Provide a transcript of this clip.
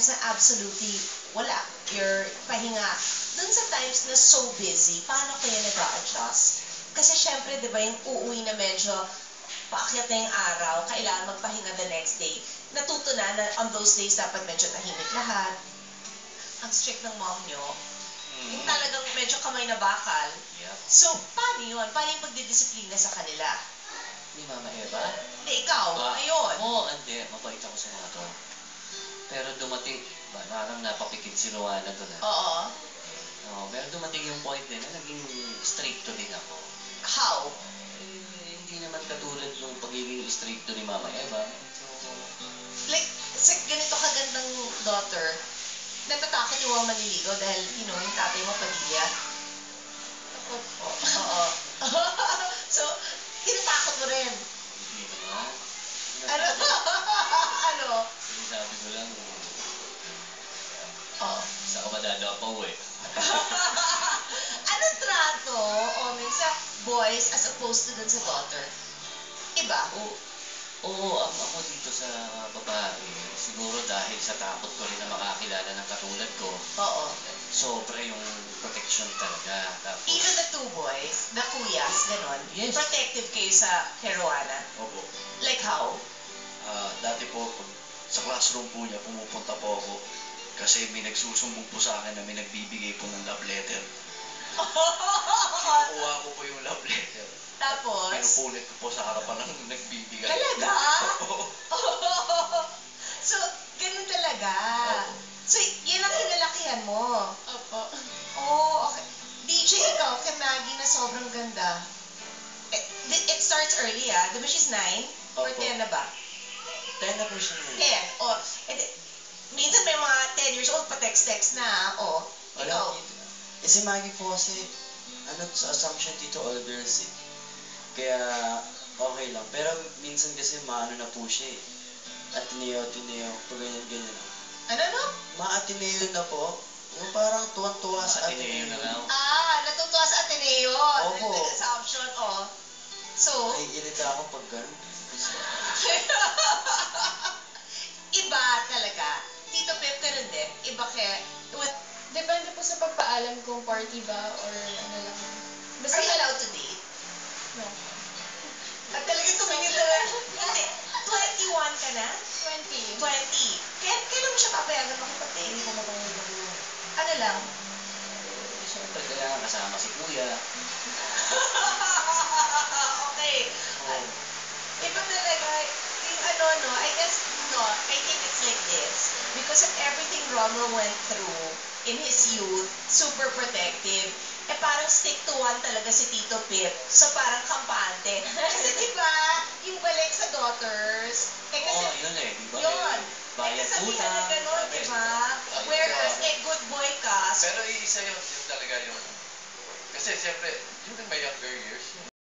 na absolutely wala. Your pahinga. Dun sa times na so busy, paano kaya nag-a-adjust? Kasi syempre, di ba, yung uuwi na medyo paakyat na yung araw, kailangan magpahinga the next day. Natuto na on those days dapat medyo tahimik lahat. Ang strict ng mom nyo. Yung talagang medyo kamay na bakal. Yep. So, paano yun? Paano yung pagdidisiplina sa kanila? Ni Mama Eva? Hindi, ikaw. Ayun. Oo, hindi. Mabait ako sa mga to. Pero dumating, parang napapikit si Rowana doon. Oo. Oo, pero dumating yung point din na naging stricto din ako. How? Hindi naman katulad yung pagiging stricto ni Mama Eva. So, like, sa ganito kagandang daughter, natatakot yung mga manliligaw dahil, you know, yung tatay mo pamilya. takot po. Oo. So, tinatakot mo rin. Hindi naman. Ano? Ano? Sinasabi ko lang, Oo. sa ako madadapaw eh. Anong trato, Omen, sa boys as opposed to dun sa daughter? Iba? Oo, ako dito sa babae, siguro dahil sa takot ko rin na makakilala ng katulad ko, Oo. sobra yung protection talaga. Tapos, Even the two boys, the kuyas, ganon, Yes. protective kayo sa Heroana? Opo. Like how? Dati po, pag sa classroom po niya, pumupunta po ako kasi may nagsusumbong po sa akin na may nagbibigay po ng love letter. Kinukuha ko po yung love letter. Tapos? Pinupulit ko po sa harapan ng nagbibigay. Talaga? Oo. So, ganun talaga. Opo. So, yan ang kinalakihan mo. Apa, Oh, okay. DJ, ikaw, kay Maggie na sobrang ganda. It starts early, ah. Di ba she's 9? Or Opo. 10 na ba? 10 na po siya. 10. Oh, minsan may mga 10 years old pa text-text na. Oh, ikaw. Eh si Maggie po kasi, sa assumption dito all girls eh. Kaya okay lang. Pero minsan kasi maano na po siya eh. Ateneo, pag ganyan. Ano? Ma-Ateneo na po. Yung parang tuwan-tuwa sa Ateneo na Ateneo. raw. Natutuwa sa Ateneo. Opo. Assumption, oh. So, Ay, irita ako pag gano'n. iba talaga. Tito Pep, ganun din. Iba kaya, Depende po sa pagpaalam kung party ba or ano lang. Basta are you allowed to date? No. At talagang tumingin na hindi. 21 ka na? 20. 20. Kailan mo siya papayagan makipag-date? Hindi ko mapangyayari. Ano lang? Siyempre, kailangan kasama si Kuya. Okay. Oh. Iba talaga, yung I guess, I think it's like this. Because of everything Romer went through in his youth, super protective, parang stick to one talaga si Tito Pip. So parang kampante. Kasi diba, yung balik sa daughters, kasi, Yun eh, di ba? yun. Bayad Sabihan puta. na gano'n, diba? Whereas, good boy ka. Pero iisa yun talaga yung... Kasi siyempre, yun may younger years.